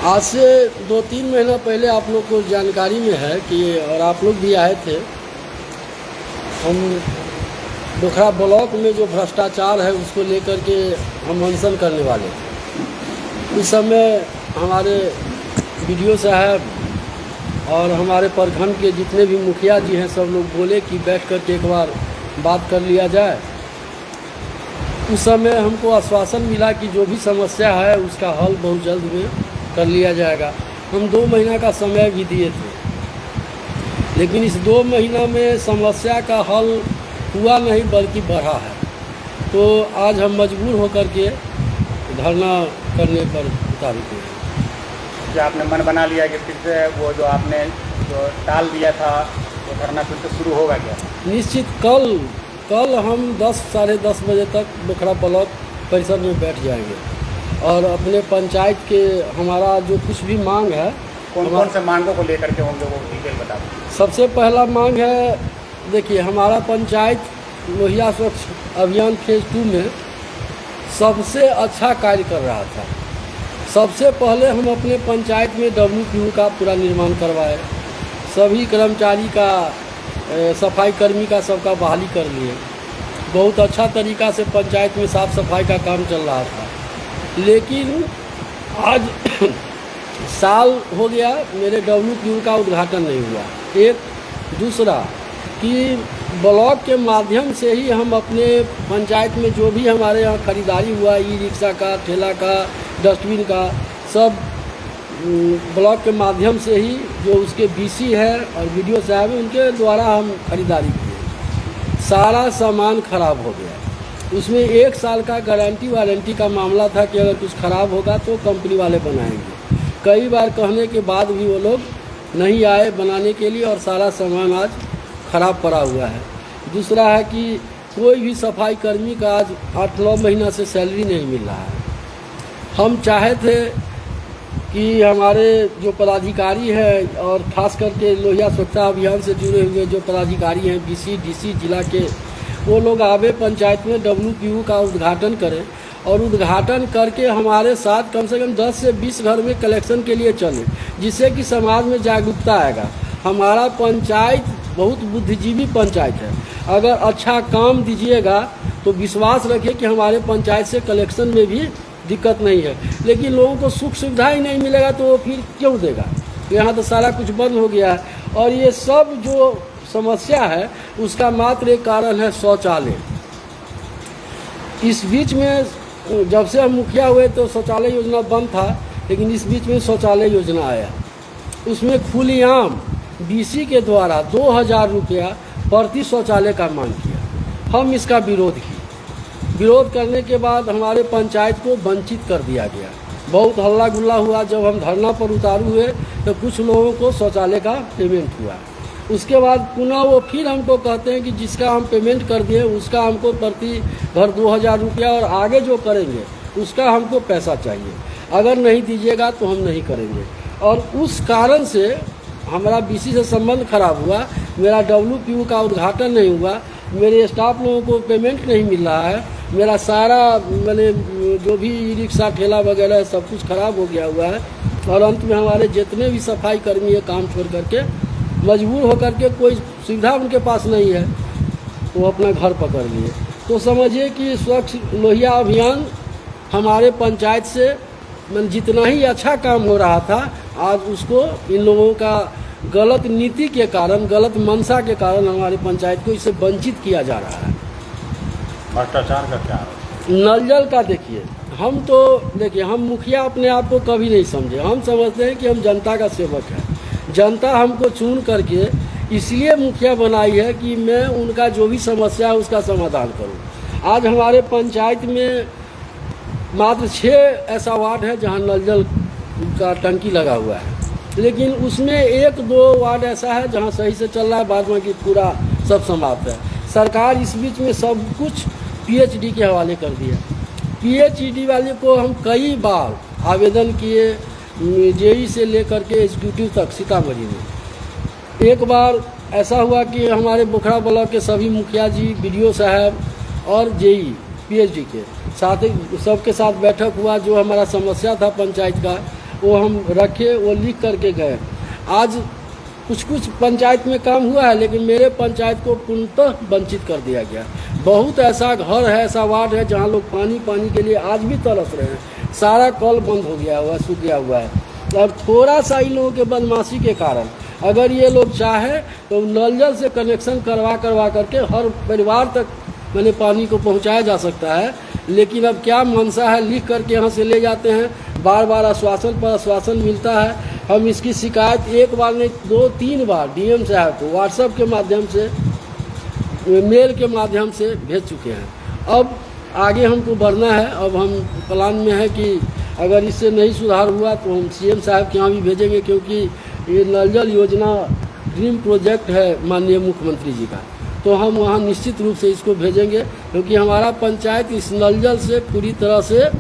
आज से 2-3 महीना पहले आप लोग को जानकारी में है कि और आप लोग भी आए थे। हम बोखरा ब्लॉक में जो भ्रष्टाचार है उसको लेकर के हम अनशन करने वाले थे। उस समय हमारे बीडीओ साहब और हमारे प्रखंड के जितने भी मुखिया जी हैं सब लोग बोले कि बैठ कर के एक बार बात कर लिया जाए। उस समय हमको आश्वासन मिला कि जो भी समस्या है उसका हल बहुत जल्द में कर लिया जाएगा। हम 2 महीना का समय भी दिए थे, लेकिन इस 2 महीना में समस्या का हल हुआ नहीं बल्कि बढ़ा है। तो आज हम मजबूर होकर के धरना करने पर उतारू हुए हैं। क्या आपने मन बना लिया कि फिर से वो जो आपने जो टाल दिया था वो धरना फिर से शुरू होगा क्या? निश्चित कल हम 10 साढ़े 10 बजे तक बोखरा ब्लॉक परिसर में बैठ जाएंगे और अपने पंचायत के हमारा जो कुछ भी मांग है, कौन से मांगों को लेकर के होंगे वो डिटेल बता दीजिए। सबसे पहला मांग है, देखिए हमारा पंचायत लोहिया स्वच्छ अभियान फेज 2 में सबसे अच्छा कार्य कर रहा था। सबसे पहले हम अपने पंचायत में WPU का पूरा निर्माण करवाए, सभी कर्मचारी का सफाई कर्मी का सबका बहाली कर लिए। बहुत अच्छा तरीका से पंचायत में साफ़ सफाई का काम चल रहा था। लेकिन आज साल हो गया मेरे WPU का उद्घाटन नहीं हुआ। एक दूसरा कि ब्लॉक के माध्यम से ही हम अपने पंचायत में जो भी हमारे यहाँ खरीदारी हुआ, ई रिक्शा का, ठेला का, डस्टबिन का, सब ब्लॉक के माध्यम से ही जो उसके BC है और BDO साहब है उनके द्वारा हम खरीदारी किए। सारा सामान खराब हो गया। उसमें 1 साल का वारंटी का मामला था कि अगर कुछ ख़राब होगा तो कंपनी वाले बनाएंगे। कई बार कहने के बाद भी वो लोग नहीं आए बनाने के लिए और सारा सामान आज ख़राब पड़ा हुआ है। दूसरा है कि कोई भी सफाई कर्मी का आज 8-9 महीना से सैलरी नहीं मिल रहा है। हम चाहे थे कि हमारे जो पदाधिकारी हैं और ख़ास करके लोहिया स्वच्छता अभियान से जुड़े हुए जो पदाधिकारी हैं BC DC जिला के, वो लोग आवे पंचायत में WPU का उद्घाटन करें और उद्घाटन करके हमारे साथ कम से कम 10 से 20 घर में कलेक्शन के लिए चलें, जिससे कि समाज में जागरूकता आएगा। हमारा पंचायत बहुत बुद्धिजीवी पंचायत है। अगर अच्छा काम दीजिएगा तो विश्वास रखिए कि हमारे पंचायत से कलेक्शन में भी दिक्कत नहीं है। लेकिन लोगों को सुख सुविधा ही नहीं मिलेगा तो वो फिर क्यों देगा? यहाँ तो सारा कुछ बंद हो गया है। और ये सब जो समस्या है उसका मात्र एक कारण है शौचालय। इस बीच में जब से हम मुखिया हुए तो शौचालय योजना बंद था, लेकिन इस बीच में शौचालय योजना आया। उसमें खुलेआम BC के द्वारा 2000 रुपया प्रति शौचालय का मांग किया। हम इसका विरोध करने के बाद हमारे पंचायत को वंचित कर दिया गया। बहुत हल्ला गुल्ला हुआ। जब हम धरना पर उतारू हुए तो कुछ लोगों को शौचालय का पेमेंट हुआ। उसके बाद पुनः वो फिर हमको कहते हैं कि जिसका हम पेमेंट कर दिए उसका हमको प्रति घर 2000 रुपया और आगे जो करेंगे उसका हमको पैसा चाहिए। अगर नहीं दीजिएगा तो हम नहीं करेंगे। और उस कारण से हमारा BC से संबंध खराब हुआ। मेरा WPU का उद्घाटन नहीं हुआ। मेरे स्टाफ लोगों को पेमेंट नहीं मिल रहा है। मेरा सारा मैंने जो भी रिक्शा ठेला वगैरह है सब कुछ ख़राब हो गया हुआ है। और अंत में हमारे जितने भी सफाई कर्मी है काम छोड़ करके मजबूर होकर के, कोई सुविधा उनके पास नहीं है तो वो अपना घर पकड़ लिए। तो समझिए कि स्वच्छ लोहिया अभियान हमारे पंचायत से मैंने जितना ही अच्छा काम हो रहा था, आज उसको इन लोगों का गलत नीति के कारण, गलत मंशा के कारण हमारे पंचायत को इससे वंचित किया जा रहा है। भ्रष्टाचार का क्या? नल जल का देखिए, हम मुखिया अपने आप को कभी नहीं समझे। हम समझते हैं कि हम जनता का सेवक है। जनता हमको चुन करके इसलिए मुखिया बनाई है कि मैं उनका जो भी समस्या है उसका समाधान करूं। आज हमारे पंचायत में मात्र 6 ऐसा वार्ड है जहां नल जल का टंकी लगा हुआ है, लेकिन उसमें 1-2 वार्ड ऐसा है जहां सही से चल रहा है, बाद बाकी पूरा सब समाप्त है। सरकार इस बीच में सब कुछ PhD के हवाले कर दिया। PhD वाले को हम कई बार आवेदन किए, JE से लेकर के एग्जीक्यूटिव तक सीतामढ़ी में। एक बार ऐसा हुआ कि हमारे बोखरा ब्लॉक के सभी मुखिया जी, BDO साहब और JE PhD के साथ सबके साथ बैठक हुआ। जो हमारा समस्या था पंचायत का वो हम रखे, वो लिख करके गए। आज कुछ कुछ पंचायत में काम हुआ है, लेकिन मेरे पंचायत को पूर्णतः वंचित कर दिया गया। बहुत ऐसा घर है, ऐसा वार्ड है जहाँ लोग पानी के लिए आज भी तरस रहे हैं। सारा कल बंद हो गया हुआ, सूख गया हुआ है। और थोड़ा सा इन लोगों के बदमाशी के कारण अगर ये लोग चाहे तो नल जल से कनेक्शन करवा करके हर परिवार तक मैंने पानी को पहुंचाया जा सकता है। लेकिन अब क्या मनसा है, लिख करके यहाँ से ले जाते हैं, बार बार आश्वासन पर आश्वासन मिलता है। हम इसकी शिकायत एक बार नहीं 2-3 बार डीएम साहब को व्हाट्सएप के माध्यम से, मेल के माध्यम से भेज चुके हैं। अब आगे हमको बढ़ना है। अब हम प्लान में है कि अगर इससे नहीं सुधार हुआ तो हम सीएम साहब के यहाँ भी भेजेंगे, क्योंकि ये नल जल योजना ड्रीम प्रोजेक्ट है माननीय मुख्यमंत्री जी का। तो हम वहाँ निश्चित रूप से इसको भेजेंगे, क्योंकि हमारा पंचायत इस नल जल से पूरी तरह से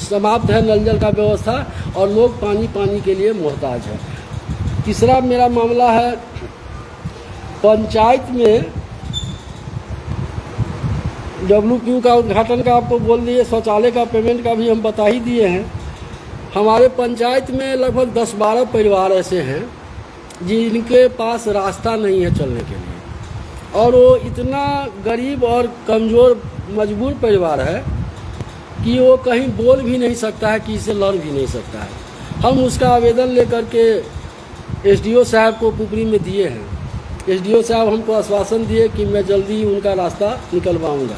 समाप्त है, नल जल का व्यवस्था, और लोग पानी के लिए मोहताज है। तीसरा मेरा मामला है पंचायत में WQ का उद्घाटन का आपको बोल दिए, शौचालय का पेमेंट का भी हम बता ही दिए हैं। हमारे पंचायत में लगभग 10-12 परिवार ऐसे हैं जिनके पास रास्ता नहीं है चलने के लिए, और वो इतना गरीब और कमज़ोर मजबूर परिवार है कि वो कहीं बोल भी नहीं सकता है, किसी से लड़ भी नहीं सकता है। हम उसका आवेदन लेकर के SDO साहब को पुपरी में दिए हैं। SDO साहब हमको आश्वासन दिए कि मैं जल्दी उनका रास्ता निकलवाऊंगा।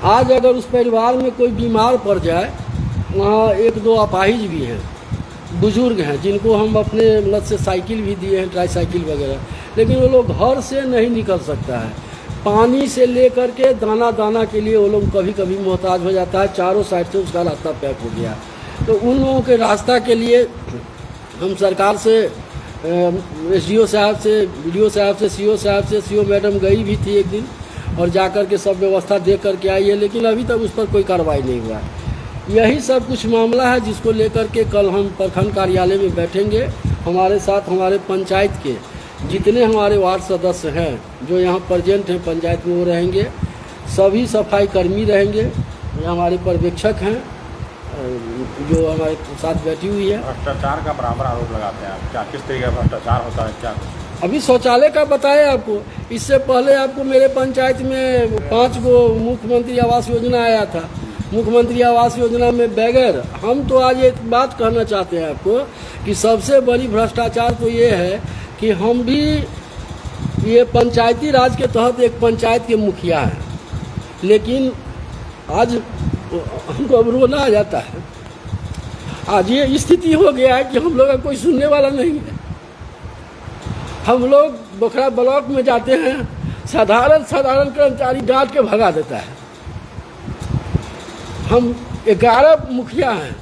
आज अगर उस परिवार में कोई बीमार पड़ जाए, वहाँ 1-2 अपाहिज भी हैं, बुजुर्ग हैं, जिनको हम अपने मदद से साइकिल भी दिए हैं, ट्राईसाइकिल वगैरह, लेकिन वो लोग घर से नहीं निकल सकता है। पानी से लेकर के दाना के लिए वो लोग कभी कभी मोहताज हो जाता है। चारों साइड से उसका रास्ता पैक हो गया। तो उन लोगों के रास्ता के लिए हम सरकार से, SDO साहब से, BDO साहब से, CO साहब से, CO मैडम गई भी थी एक दिन, और जाकर के सब व्यवस्था देख करके आई है, लेकिन अभी तक उस पर कोई कार्रवाई नहीं हुआ है। यही सब कुछ मामला है जिसको लेकर के कल हम प्रखंड कार्यालय में बैठेंगे। हमारे साथ हमारे पंचायत के जितने हमारे वार्ड सदस्य हैं जो यहाँ प्रेजेंट हैं पंचायत में, वो रहेंगे। सभी सफाई कर्मी रहेंगे, ये हमारे पर्यवेक्षक हैं जो हमारे साथ बैठी हुई है। भ्रष्टाचार का बराबर आरोप लगाते हैं आप, क्या किस तरीके का भ्रष्टाचार होता है, क्या? अभी शौचालय का बताया आपको। इससे पहले आपको मेरे पंचायत में 5 गो मुख्यमंत्री आवास योजना आया था। मुख्यमंत्री आवास योजना में बगैर, हम तो आज एक बात कहना चाहते हैं आपको कि सबसे बड़ी भ्रष्टाचार तो ये है कि हम भी ये पंचायती राज के तहत एक पंचायत के मुखिया हैं, लेकिन आज हमको अब रोना आ जाता है। आज ये स्थिति हो गया है कि हम लोग का कोई सुनने वाला नहीं है। हम लोग बोखरा ब्लॉक में जाते हैं, साधारण कर्मचारी डांट के भगा देता है। हम 11 मुखिया हैं,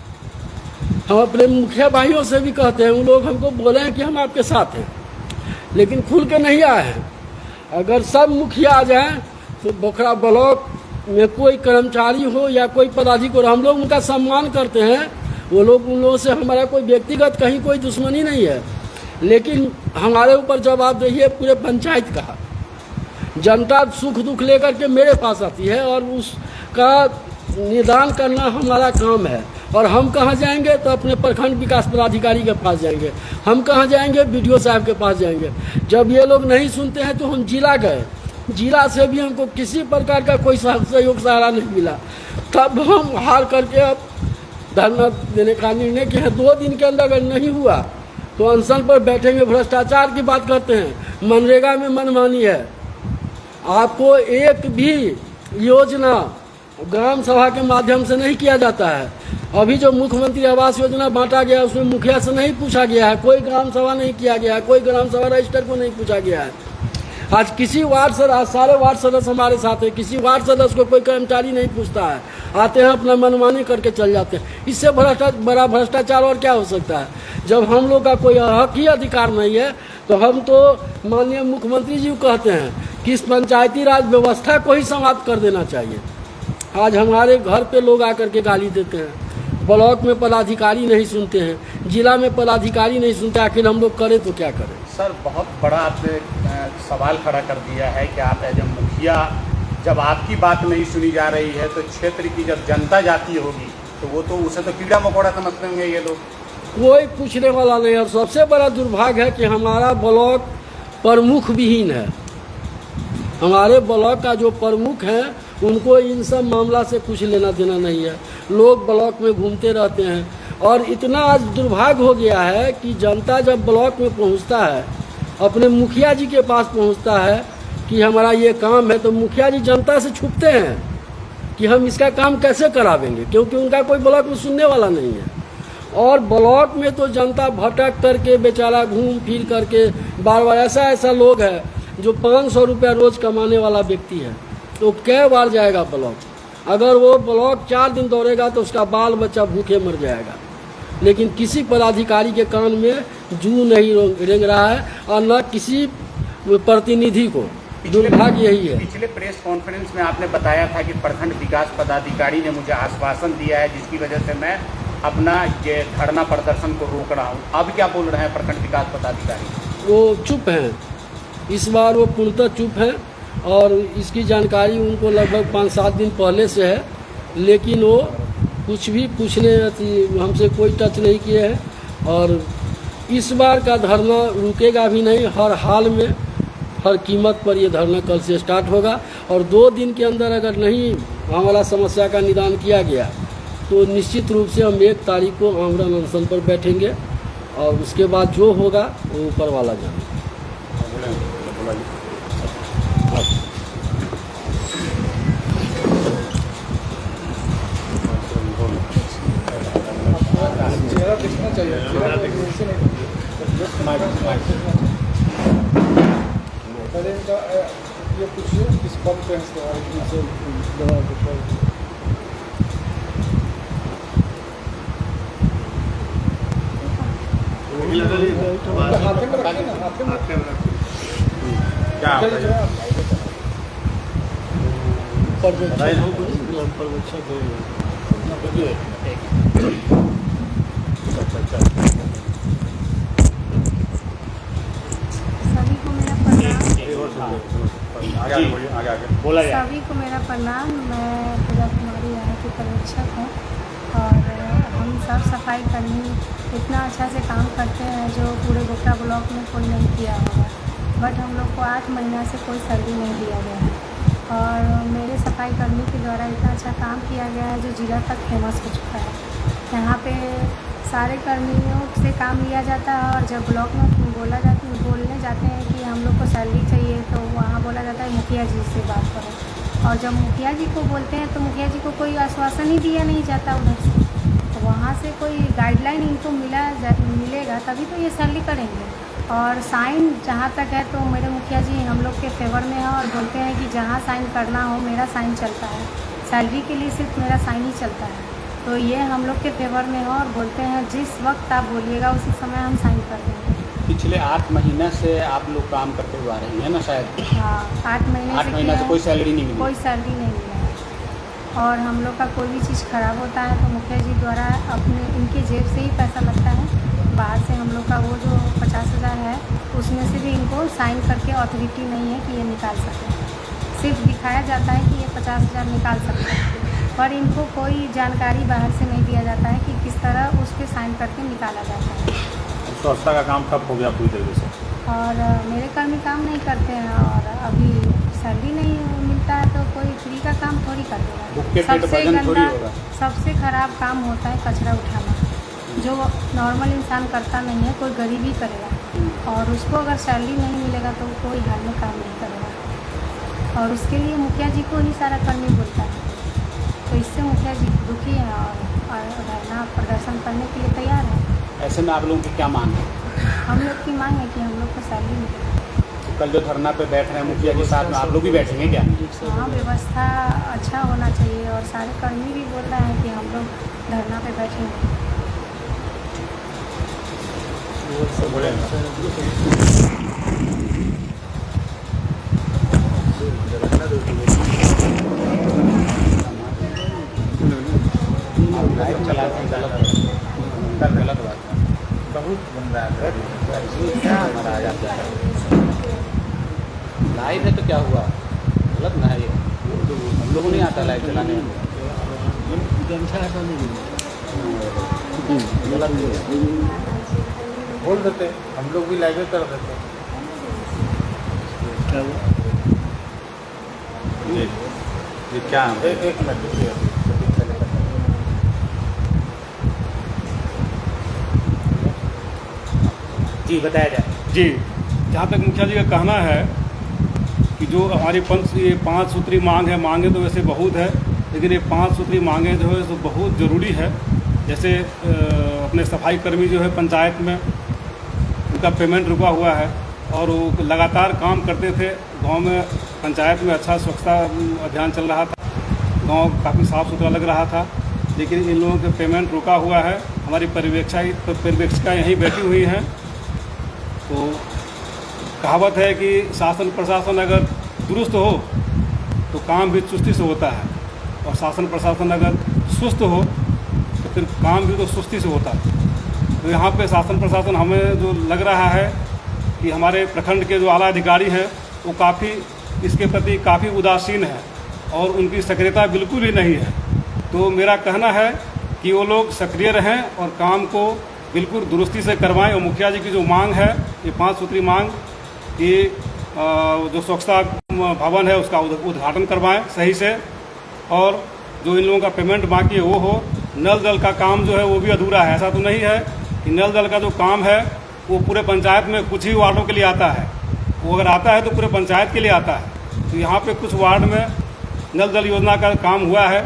हम अपने मुखिया भाइयों से भी कहते हैं, उन लोग हमको बोले हैं कि हम आपके साथ हैं, लेकिन खुल के नहीं आए हैं। अगर सब मुखिया आ जाएं तो बोखरा ब्लॉक में कोई कर्मचारी हो या कोई पदाधिकारी हो, हम लोग उनका सम्मान करते हैं। वो लोग, उन लोगों से हमारा कोई व्यक्तिगत कहीं कोई दुश्मनी नहीं है, लेकिन हमारे ऊपर जवाबदेही है पूरे पंचायत का। जनता सुख दुख लेकर के मेरे पास आती है और उसका निदान करना हमारा काम है। और हम कहाँ जाएंगे तो अपने प्रखंड विकास पदाधिकारी के पास जाएंगे, हम कहाँ जाएंगे BDO साहब के पास जाएंगे। जब ये लोग नहीं सुनते हैं तो हम जिला गए, जिला से भी हमको किसी प्रकार का कोई सहयोग सहारा नहीं मिला। तब हम हार करके अब धरना देने का निर्णय किया है। 2 दिन के अंदर अगर नहीं हुआ तो अनशन पर बैठेंगे। भ्रष्टाचार की बात करते हैं, मनरेगा में मनमानी है। आपको एक भी योजना ग्राम सभा के माध्यम से नहीं किया जाता है। अभी जो मुख्यमंत्री आवास योजना बांटा गया उसमें मुखिया से नहीं पूछा गया है, कोई ग्राम सभा नहीं किया गया है, कोई ग्राम सभा रजिस्टर को नहीं पूछा गया है। आज किसी वार्ड से, आज सारे वार्ड सदस्य हमारे साथ हैं, किसी वार्ड सदस्य को कोई कर्मचारी नहीं पूछता है, आते हैं अपना मनमानी करके चल जाते हैं। इससे बड़ा भ्रष्टाचार और क्या हो सकता है? जब हम लोग का कोई हक ही अधिकार नहीं है तो हम तो माननीय मुख्यमंत्री जी कहते हैं कि इस पंचायती राज व्यवस्था को ही समाप्त कर देना चाहिए। आज हमारे घर पे लोग आकर के गाली देते हैं, ब्लॉक में पदाधिकारी नहीं सुनते हैं, जिला में पदाधिकारी नहीं सुनते। आखिर हम लोग करें तो क्या करें? सर, बहुत बड़ा आपने सवाल खड़ा कर दिया है कि आप एज ए मुखिया, जब आपकी बात नहीं सुनी जा रही है तो क्षेत्र की जब जनता जाती होगी तो वो तो उसे तो कीड़ा मकोड़ा समझते होंगे ये लोग। कोई पूछने वाला नहीं। और सबसे बड़ा दुर्भाग्य है कि हमारा ब्लॉक प्रमुख विहीन है। हमारे ब्लॉक का जो प्रमुख हैं उनको इन सब मामला से कुछ लेना देना नहीं है। लोग ब्लॉक में घूमते रहते हैं और इतना आज दुर्भाग्य हो गया है कि जनता जब ब्लॉक में पहुंचता है, अपने मुखिया जी के पास पहुंचता है कि हमारा ये काम है, तो मुखिया जी जनता से छुपते हैं कि हम इसका काम कैसे करावेंगे, क्योंकि उनका कोई ब्लॉक में सुनने वाला नहीं है। और ब्लॉक में तो जनता भटक करके बेचारा घूम फिर करके बार बार ऐसा लोग है जो 500 रुपया रोज़ कमाने वाला व्यक्ति है, तो कै बार जाएगा ब्लॉक। अगर वो ब्लॉक 4 दिन दौड़ेगा तो उसका बाल बच्चा भूखे मर जाएगा। लेकिन किसी पदाधिकारी के कान में जू नहीं रेंग रहा है और न किसी प्रतिनिधि को। दुर्भाग्य यही है। पिछले प्रेस कॉन्फ्रेंस में आपने बताया था कि प्रखंड विकास पदाधिकारी ने मुझे आश्वासन दिया है जिसकी वजह से मैं अपना ये धरना प्रदर्शन को रोक रहा हूँ। अब क्या बोल रहे हैं प्रखंड विकास पदाधिकारी? वो चुप हैं, इस बार वो पूर्णतः चुप हैं और इसकी जानकारी उनको लगभग 5-7 दिन पहले से है, लेकिन वो कुछ भी पूछने हमसे कोई टच नहीं किए हैं। और इस बार का धरना रुकेगा भी नहीं, हर हाल में हर कीमत पर ये धरना कल से स्टार्ट होगा। और 2 दिन के अंदर अगर नहीं हमारा समस्या का निदान किया गया तो निश्चित रूप से हम 1 तारीख को आमरण अनशन पर बैठेंगे और उसके बाद जो होगा वो ऊपर वाला जाने। ये पूछिए किस पद पे सभी को मेरा प्रणाम। मैं पूजा कुमारी यहाँ की पर्यवेक्षक हूँ और हम सब सफाई कर्मी इतना अच्छा से काम करते हैं जो पूरे गोखरा ब्लॉक में कोई नहीं किया होगा। बट हम लोग को 8 महीना से कोई सैलरी नहीं दिया गया है और मेरे सफाई कर्मी के द्वारा इतना अच्छा काम किया गया है जो जिला तक फेमस हो चुका है। यहाँ पे सारे कर्मियों से काम लिया जाता है और जब ब्लॉक में बोलने जाते हैं कि हम लोग को सैलरी चाहिए तो वहाँ बोला जाता है मुखिया जी से बात करो। और जब मुखिया जी को बोलते हैं तो मुखिया जी को कोई आश्वासन ही दिया नहीं जाता उधर से, तो वहाँ से कोई गाइडलाइन इनको मिलेगा तभी तो ये सैलरी करेंगे। और साइन जहाँ तक है तो मेरे मुखिया जी हम लोग के फेवर में है और बोलते हैं कि जहाँ साइन करना हो मेरा साइन चलता है, सैलरी के लिए सिर्फ मेरा साइन ही चलता है। तो ये हम लोग के फेवर में है और बोलते हैं जिस वक्त आप बोलिएगा उसी समय हम साइन कर देंगे। पिछले 8 महीने से आप लोग काम करते हुए आ रहे हैं ना शायद? हाँ, 8 महीने से कोई सैलरी नहीं मिली? कोई सैलरी नहीं मिला है। और हम लोग का कोई भी चीज़ ख़राब होता है तो मुखिया जी द्वारा अपने इनके जेब से ही पैसा लगता है। बाहर से हम लोग का वो जो 50,000 है उसमें से भी इनको साइन करके अथॉरिटी नहीं है कि ये निकाल सकें। सिर्फ दिखाया जाता है कि ये 50,000 निकाल सकते हैं पर इनको कोई जानकारी बाहर से नहीं दिया जाता है कि किस तरह उस पर साइन करके निकाला जाता है। स्वच्छता का काम ठप हो गया पूरी तरीके से और मेरे कर्मी काम नहीं करते हैं और अभी सैलरी नहीं मिलता है तो कोई फ्री का काम थोड़ी कर देगा। सबसे गंदा सबसे ख़राब काम होता है कचरा उठाना, जो नॉर्मल इंसान करता नहीं है, कोई गरीब ही करेगा और उसको अगर सैलरी नहीं मिलेगा तो कोई हाल में काम नहीं करेगा। और उसके लिए मुखिया जी को ही सारा कर्मी बोलता है, तो इससे मुखिया जी दुखी हैं और धरना प्रदर्शन करने के लिए तैयार है। ऐसे में आप लोगों की क्या मांग है? हम लोग की मांग है कि हम लोग को सैलरी मिले। तो कल जो धरना पे बैठ रहे हैं मुखिया के साथ में आप लोग भी बैठेंगे क्या? हाँ, व्यवस्था अच्छा होना चाहिए और सारे कर्मी भी बोल रहे हैं कि हम लोग धरना पे बैठेंगे। गलत बात है, बहुत गंदा है। लाइव है तो क्या हुआ? गलत ना है ये, हम लोग को नहीं आता लाइव चलाने में। बोल देते, हम लोग भी लाइव कर देते। ये क्या है? एक मिनट रुकिए। जी बताया जाए। जी, जहाँ तक मुखिया जी का कहना है कि जो हमारी ये 5 सूत्री मांग है, मांगे तो वैसे बहुत है, लेकिन ये 5 सूत्री मांगे जो है तो बहुत ज़रूरी है। जैसे अपने सफाई कर्मी जो है पंचायत में, उनका पेमेंट रुका हुआ है और वो लगातार काम करते थे। गांव में पंचायत में अच्छा स्वच्छता अभियान चल रहा था, गांव काफ़ी साफ़ सुथरा लग रहा था, लेकिन इन लोगों के पेमेंट रुका हुआ है। हमारी पर्यवेक्षिका यहीं बैठी हुई हैं। तो कहावत है कि शासन प्रशासन अगर दुरुस्त हो तो काम भी चुस्ती से होता है, और शासन प्रशासन अगर सुस्त हो तो फिर काम भी तो सुस्ती से होता है। तो यहाँ पे शासन प्रशासन हमें जो लग रहा है कि हमारे प्रखंड के जो आला अधिकारी हैं वो काफ़ी इसके प्रति काफ़ी उदासीन है और उनकी सक्रियता बिल्कुल ही नहीं है। तो मेरा कहना है कि वो लोग सक्रिय रहें और काम को बिल्कुल दुरुस्ती से करवाएं। और मुखिया जी की जो मांग है, ये 5 सूत्री मांग, ये जो स्वच्छता भवन है उसका उद्घाटन करवाएं सही से, और जो इन लोगों का पेमेंट बाकी है वो हो। नल जल का काम जो है वो भी अधूरा है। ऐसा तो नहीं है कि नल जल का जो काम है वो पूरे पंचायत में कुछ ही वार्डों के लिए आता है, वो अगर आता है तो पूरे पंचायत के लिए आता है। तो यहाँ पे कुछ वार्ड में नल जल योजना का काम हुआ है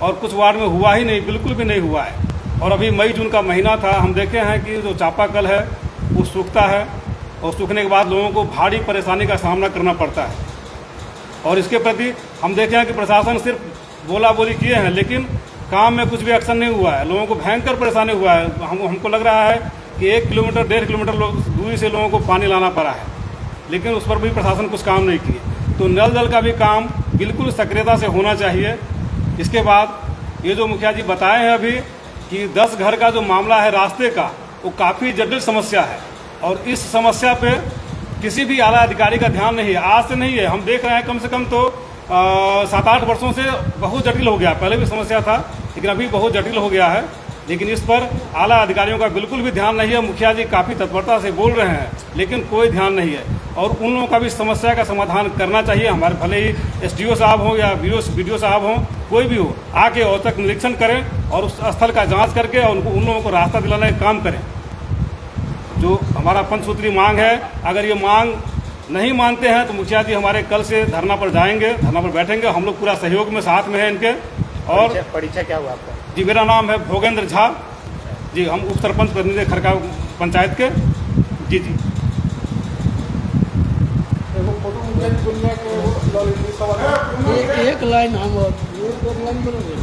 और कुछ वार्ड में हुआ ही नहीं, बिल्कुल भी नहीं हुआ है। और अभी मई जून का महीना था, हम देखे हैं कि जो चापाकल है वो सूखता है और सूखने के बाद लोगों को भारी परेशानी का सामना करना पड़ता है। और इसके प्रति हम देखे हैं कि प्रशासन सिर्फ बोला बोली किए हैं, लेकिन काम में कुछ भी एक्शन नहीं हुआ है। लोगों को भयंकर परेशानी हुआ है। हमको लग रहा है कि 1 किलोमीटर 1.5 किलोमीटर दूरी से लोगों को पानी लाना पड़ा है, लेकिन उस पर भी प्रशासन कुछ काम नहीं किए। तो नल जल का भी काम बिल्कुल सक्रियता से होना चाहिए। इसके बाद ये जो मुखिया जी बताए हैं अभी कि 10 घर का जो मामला है रास्ते का, वो काफ़ी जटिल समस्या है और इस समस्या पे किसी भी आला अधिकारी का ध्यान नहीं है। आज से नहीं है, हम देख रहे हैं कम से कम तो 7-8 वर्षों से बहुत जटिल हो गया। पहले भी समस्या था लेकिन अभी बहुत जटिल हो गया है, लेकिन इस पर आला अधिकारियों का बिल्कुल भी ध्यान नहीं है। मुखिया जी काफ़ी तत्परता से बोल रहे हैं लेकिन कोई ध्यान नहीं है, और उन लोगों का भी समस्या का समाधान करना चाहिए। हमारे भले ही SDO साहब हों या BDO साहब हों, कोई भी हो, आके औचक निरीक्षण करें और उस स्थल का जांच करके और उन लोगों को रास्ता दिलाने का काम करें। जो हमारा 5 सूत्री मांग है, अगर ये मांग नहीं मानते हैं तो मुखिया जी हमारे कल से धरना पर जाएंगे, धरना पर बैठेंगे। हम लोग पूरा सहयोग में साथ में हैं इनके। और परिचय क्या हुआ आपका? जी, मेरा नाम है भोगेंद्र झा जी, हम उप सरपंच प्रतिनिधि खरका पंचायत के। जी जी। एक लाइन हम एक लाइन बोलोगे।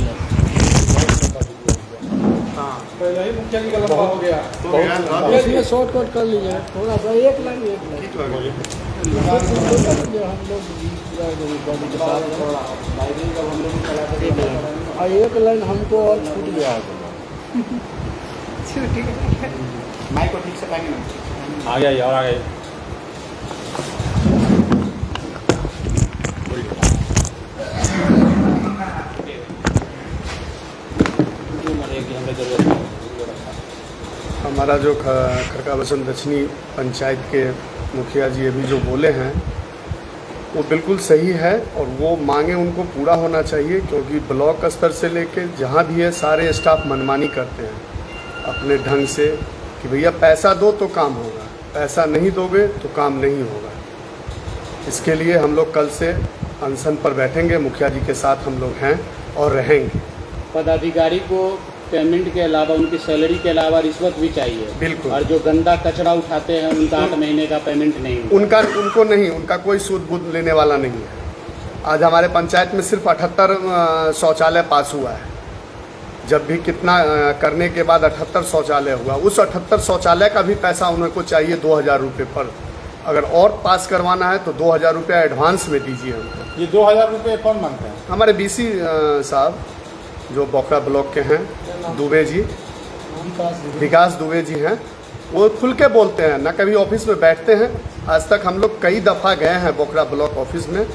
हाँ, पहले ही मुखिया जी का लंबा हो गया। इसमें शॉर्टकट कर लीजिए थोड़ा सा, एक लाइन हम लोग एक लाइन हमको और छूट गया। माइक को ठीक से पाएंगे ना? आ गया और आ गए। हमारा जो खरका बसन दक्षिणी पंचायत के मुखिया जी अभी जो बोले हैं वो बिल्कुल सही है, और वो मांगे उनको पूरा होना चाहिए, क्योंकि ब्लॉक स्तर से लेके जहाँ भी है सारे स्टाफ मनमानी करते हैं अपने ढंग से कि भैया पैसा दो तो काम होगा, पैसा नहीं दोगे तो काम नहीं होगा। इसके लिए हम लोग कल से अनशन पर बैठेंगे, मुखिया जी के साथ हम लोग हैं और रहेंगे। पदाधिकारी को पेमेंट के अलावा, उनकी सैलरी के अलावा रिश्वत भी चाहिए। बिल्कुल। और जो गंदा कचरा उठाते हैं उनका 8 महीने का पेमेंट नहीं उनको नहीं, उनका कोई सूद बूद लेने वाला नहीं है। आज हमारे पंचायत में सिर्फ 78 शौचालय पास हुआ है। जब भी कितना करने के बाद 78 शौचालय हुआ, उस 78 शौचालय का भी पैसा उनको चाहिए 2000 रुपये पर। अगर और पास करवाना है तो 2000 रुपया एडवांस में दीजिए हमको। ये 2000 रुपये कौन मांगते हैं? हमारे BC साहब जो बोखरा ब्लॉक के हैं, दुबे जी, विकास दुबे जी हैं, वो खुल के बोलते हैं, ना कभी ऑफिस में बैठते हैं। आज तक हम लोग कई दफ़ा गए हैं बोखरा ब्लॉक ऑफिस में,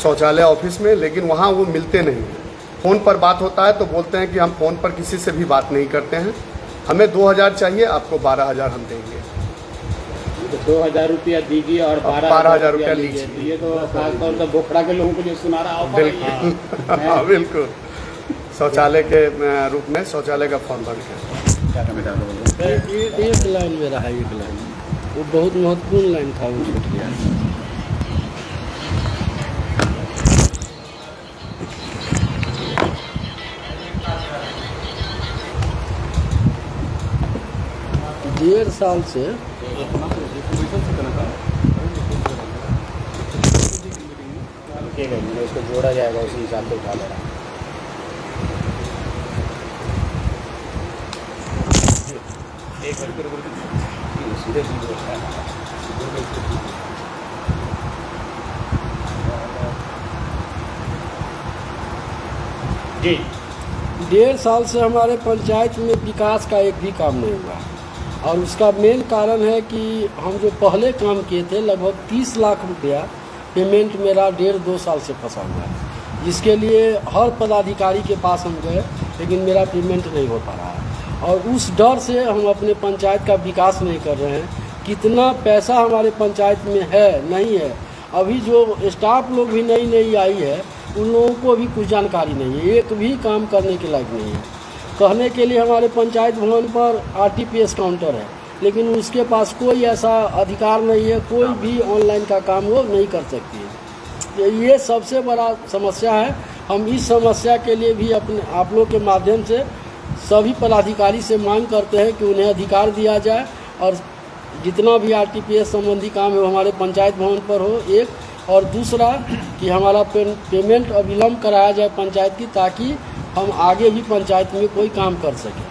शौचालय ऑफिस में, लेकिन वहाँ वो मिलते नहीं हैं। फ़ोन पर बात होता है तो बोलते हैं कि हम फ़ोन पर किसी से भी बात नहीं करते हैं, हमें 2000 चाहिए, आपको 12,000 हम देंगे। तो 2,000 रुपया दीजिए और 12,000 रुपया लीजिए। ये तो खासतौर से बोखड़ा के लोगों को जो सुना रहा होगा बिल्कुल हाँ, बिल्कुल शौचालय के रूप में शौचालय का फॉर्म भर के। एक लाइन में रहा, एक लाइन वो बहुत महत्वपूर्ण लाइन था, वो छूट गया। डेढ़ साल से ठीक है, उसको जोड़ा जाएगा, उसी हिसाब से उठा ले रहा। जी, डेढ़ साल से हमारे पंचायत में विकास का एक भी काम नहीं हुआ, और उसका मेन कारण है कि हम जो पहले काम किए थे लगभग 30 लाख रुपया पेमेंट मेरा 1.5-2 साल से फंसा हुआ है, जिसके लिए हर पदाधिकारी के पास हम गए, लेकिन मेरा पेमेंट नहीं हो पा रहा है। और उस डर से हम अपने पंचायत का विकास नहीं कर रहे हैं। कितना पैसा हमारे पंचायत में है नहीं है, अभी जो स्टाफ लोग भी नई नई आई है उन लोगों को भी कुछ जानकारी नहीं है, एक भी काम करने के लायक नहीं है। कहने के लिए हमारे पंचायत भवन पर RTPS काउंटर है, लेकिन उसके पास कोई ऐसा अधिकार नहीं है, कोई भी ऑनलाइन का काम वो नहीं कर सकती है। ये सबसे बड़ा समस्या है। हम इस समस्या के लिए भी अपने आप लोग के माध्यम से सभी पदाधिकारी से मांग करते हैं कि उन्हें अधिकार दिया जाए, और जितना भी RTPS संबंधी काम है वो हमारे पंचायत भवन पर हो, एक, और दूसरा कि हमारा पेमेंट अविलंब कराया जाए पंचायत की, ताकि हम आगे भी पंचायत में कोई काम कर सकें।